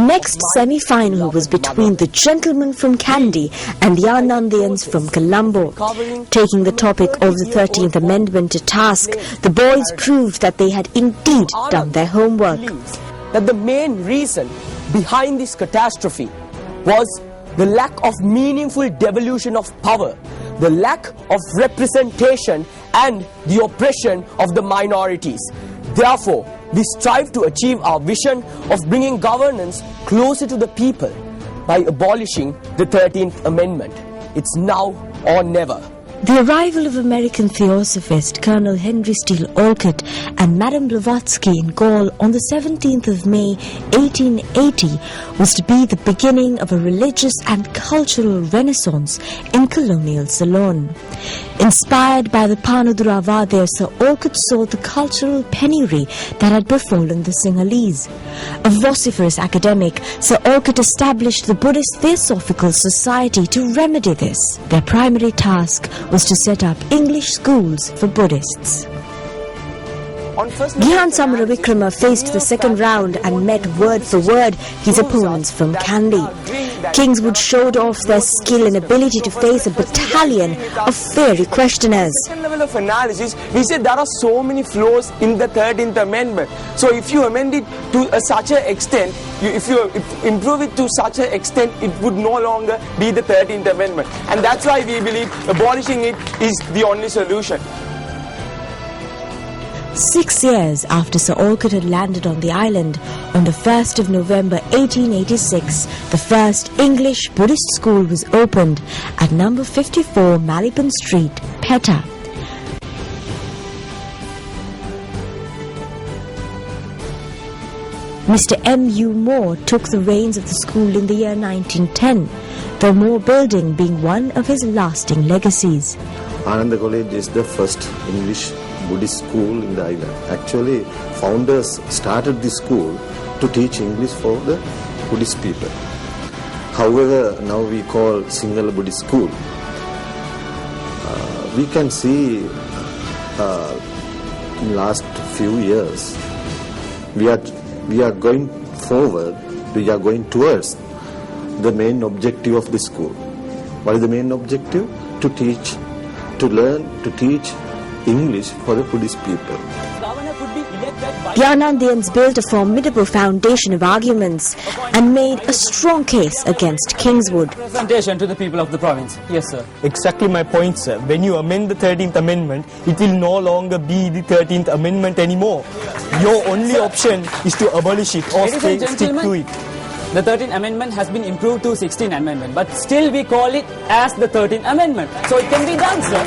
next semi-final was between the gentlemen from Kandy and the Anandians from Colombo. Taking the topic of the 13th Amendment to task, the boys proved that they had indeed done their homework. That the main reason behind this catastrophe was the lack of meaningful devolution of power, the lack of representation and the oppression of the minorities. Therefore, we strive to achieve our vision of bringing governance closer to the people by abolishing the 13th Amendment. It's now or never. The arrival of American theosophist Colonel Henry Steele Olcott and Madame Blavatsky in Gaul on the 17th of May 1880 was to be the beginning of a religious and cultural renaissance in colonial Ceylon. Inspired by the Panudravade, Sir Olcott saw the cultural penury that had befallen the Sinhalese. A vociferous academic, Sir Olcott established the Buddhist Theosophical Society to remedy this. Their primary task was to set up English schools for Buddhists. Gihan Samaravikrama faced the second round and met word for word his opponents from Kandy. Kingswood showed off their skill and ability to face a battalion of fiery questioners. Second level of analysis, we said there are so many flaws in the 13th Amendment. So if you amend it to such an extent, if you improve it to such an extent, it would no longer be the 13th Amendment. And that's why we believe abolishing it is the only solution. 6 years after Sir Olcott had landed on the island, on the 1st of November 1886, the first English Buddhist school was opened at number 54 Malibon Street, Petta. Mr. M.U. Moore took the reins of the school in the year 1910, the Moore building being one of his lasting legacies. Ananda College is the first English Buddhist school in the island. Actually, founders started the school to teach English for the Buddhist people. However, now we call Sinhala Buddhist school. We can see in last few years, we are going forward, we are going towards the main objective of the school. What is the main objective? To teach, to learn, to teach English for the Buddhist people. The Anandians built a formidable foundation of arguments and made a strong case against Kingswood. Representation to the people of the province. Yes, sir. Exactly my point, sir. When you amend the 13th Amendment, it will no longer be the 13th Amendment anymore. Your only option is to abolish it or stick to it. The 13th Amendment has been improved to 16th Amendment, but still we call it as the 13th Amendment. So it can be done, sir.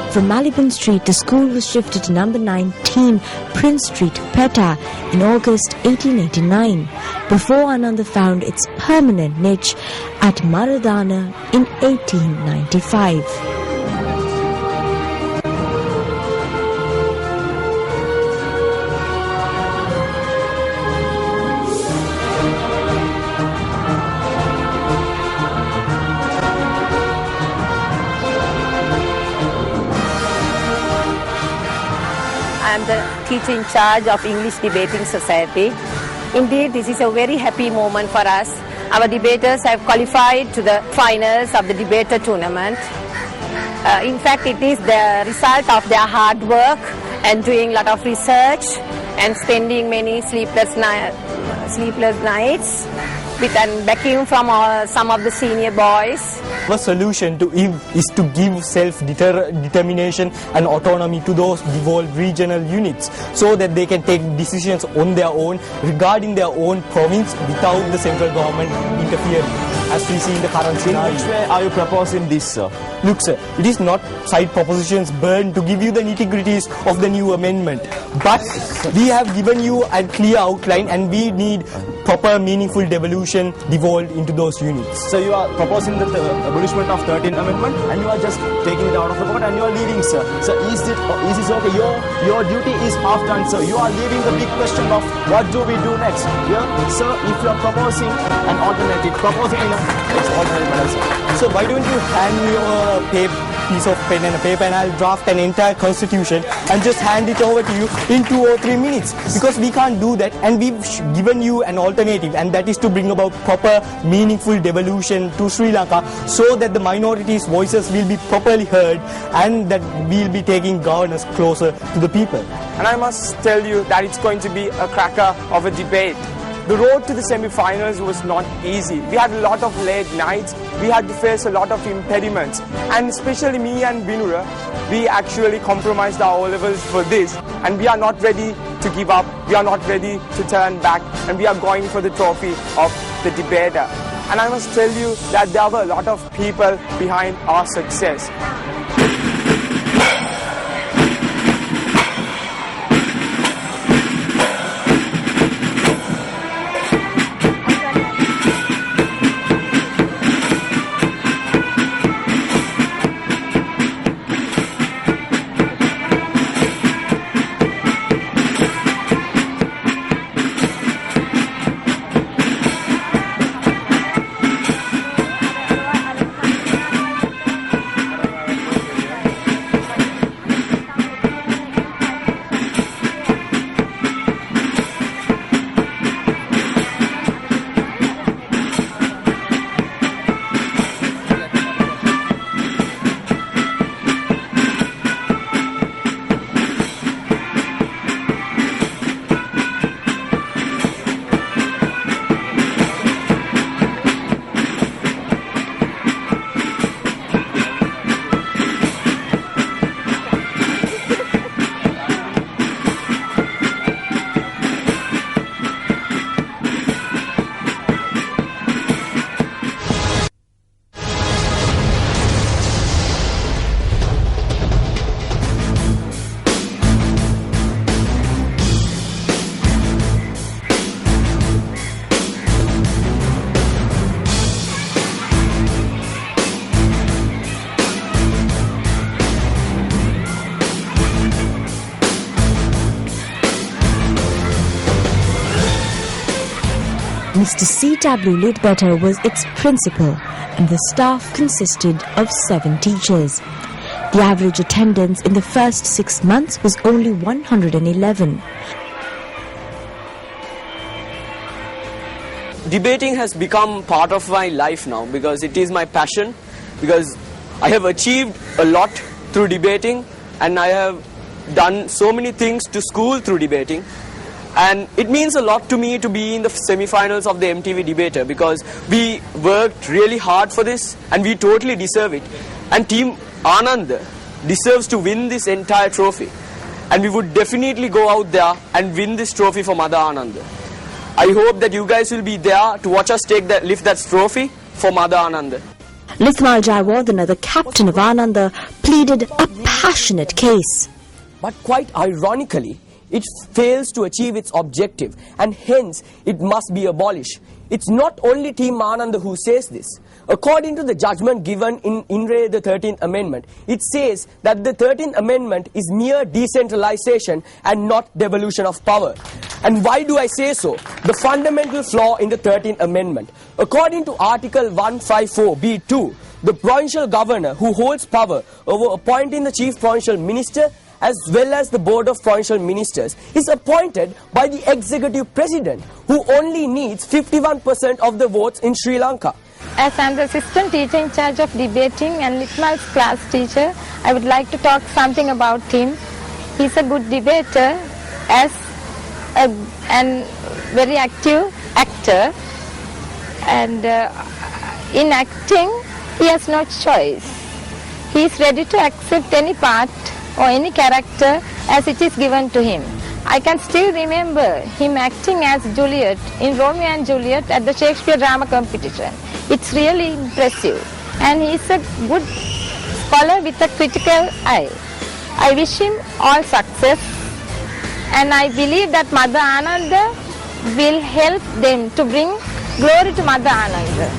From Malibon Street, the school was shifted to number 19 Prince Street, Petta in August 1889, before Ananda found its permanent niche at Maradana in 1895. I am the teacher in charge of English Debating Society. Indeed, this is a very happy moment for us. Our debaters have qualified to the finals of the debater tournament. In fact, it is the result of their hard work and doing a lot of research and spending many sleepless nights with an backing from some of the senior boys. The solution is to give self-determination and autonomy to those devolved regional units so that they can take decisions on their own regarding their own province without the central government interfering, as we see in the current scenario. In which way are you proposing this, sir? Look, sir, it is not side propositions burned to give you the nitty-gritties of the new amendment, but we have given you a clear outline and we need proper meaningful devolution devolved into those units. So you are proposing the abolishment of 13th Amendment and you are just taking it out of the pocket and you are leaving, sir. So is this okay? Your duty is half done, sir. You are leaving the big question of what do we do next? Yeah? Sir, if you are proposing an alternative, proposing in a alternate manner, sir. So why don't you hand me your paper? piece of pen and a paper and I'll draft an entire constitution and just hand it over to you in 2 or 3 minutes, because we can't do that, and we've given you an alternative, and that is to bring about proper meaningful devolution to Sri Lanka so that the minorities' voices will be properly heard and that we'll be taking governance closer to the people. And I must tell you that it's going to be a cracker of a debate. The road to the semi-finals was not easy. We had a lot of late nights, we had to face a lot of impediments, and especially me and Binura, we actually compromised our O-levels for this, and we are not ready to give up, we are not ready to turn back, and we are going for the trophy of the debater. And I must tell you that there were a lot of people behind our success. Mr. C.W. Ledbetter was its principal, and the staff consisted of 7 teachers. The average attendance in the first 6 months was only 111. Debating has become part of my life now, because it is my passion, because I have achieved a lot through debating, and I have done so many things to school through debating. And it means a lot to me to be in the semi-finals of the MTV Debater, because we worked really hard for this and we totally deserve it. And Team Ananda deserves to win this entire trophy. And we would definitely go out there and win this trophy for Mother Ananda. I hope that you guys will be there to watch us lift that trophy for Mother Ananda. Lithmal Jayawardena, the captain of Ananda, pleaded a passionate case. But quite ironically, it fails to achieve its objective, and hence it must be abolished. It's not only Team Ananda who says this. According to the judgment given in Re the 13th Amendment, it says that the 13th Amendment is mere decentralization and not devolution of power. And why do I say so? The fundamental flaw in the 13th Amendment. According to Article 154(b)(2), the provincial governor, who holds power over appointing the chief provincial minister as well as the board of provincial ministers, is appointed by the executive president, who only needs 51% of the votes in Sri Lanka. As I am the assistant teacher in charge of debating and Litmal's class teacher, I would like to talk something about him. He is a good debater, as a very active actor, and in acting he has no choice. He is ready to accept any part or any character as it is given to him. I can still remember him acting as Juliet in Romeo and Juliet at the Shakespeare drama competition. It's really impressive, and he is a good scholar with a critical eye. I wish him all success, and I believe that Mother Ananda will help them to bring glory to Mother Ananda.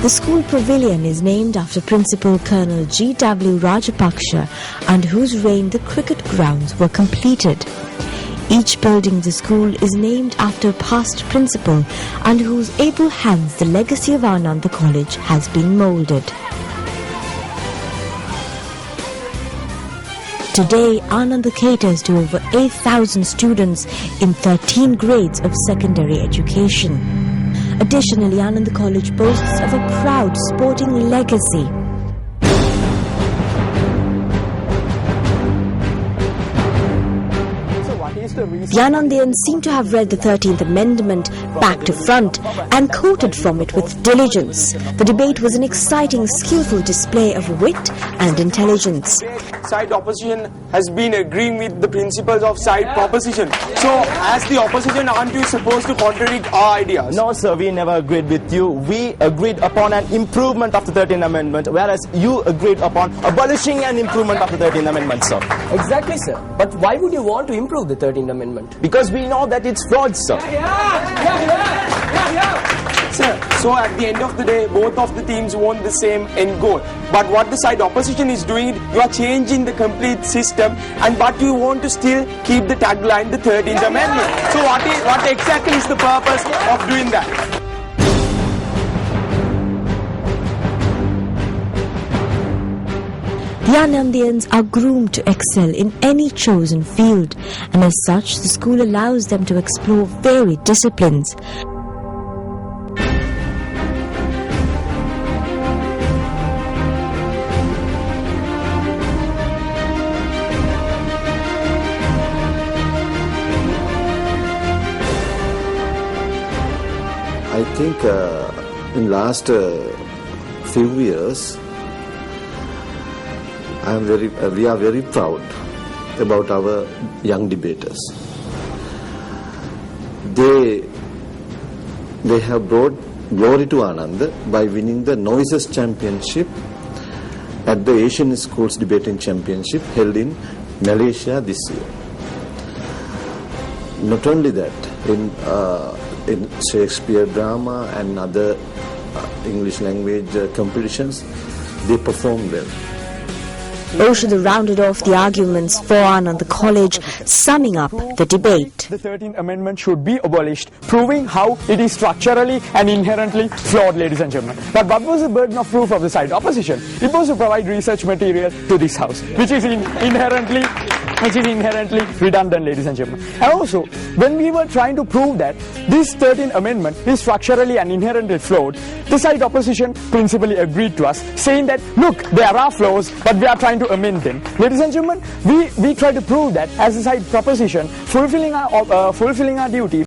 The school pavilion is named after Principal Colonel G.W. Rajapaksha, under whose reign the cricket grounds were completed. Each building of the school is named after a past principal, under whose able hands the legacy of Ananda College has been moulded. Today, Ananda caters to over 8,000 students in 13 grades of secondary education. Additionally, Ananda College boasts of a proud sporting legacy. The Anandians seem to have read the 13th Amendment back to front and quoted from it with diligence. The debate was an exciting, skillful display of wit and intelligence. Side opposition has been agreeing with the principles of side proposition. So, as the opposition, aren't you supposed to contradict our ideas? No, sir, we never agreed with you. We agreed upon an improvement of the 13th Amendment, whereas you agreed upon abolishing an improvement of the 13th Amendment, sir. Exactly, sir. But why would you want to improve the 13th Amendment? Because we know that it's fraud, sir. Sir, so at the end of the day, both of the teams want the same end goal. But what the side opposition is doing, you are changing the complete system, but you want to still keep the tagline, the 13th Amendment. So what exactly is the purpose of doing that? The Anandians are groomed to excel in any chosen field, and as such, the school allows them to explore varied disciplines. I think in last few years, we are very proud about our young debaters. They have brought glory to Ananda by winning the Noises Championship at the Asian Schools Debating Championship held in Malaysia this year. Not only that, in Shakespeare drama and other English language competitions, they perform well. Oshada rounded off the arguments for Ananda College, summing up the debate. The 13th Amendment should be abolished, proving how it is structurally and inherently flawed, ladies and gentlemen. But what was the burden of proof of the side opposition? It was to provide research material to this house, which is inherently redundant, ladies and gentlemen. And also, when we were trying to prove that this 13th Amendment is structurally and inherently flawed, the side opposition principally agreed to us, saying that, look, there are flaws, but we are trying to amend them. Ladies and gentlemen, we try to prove that as a side proposition, fulfilling our duty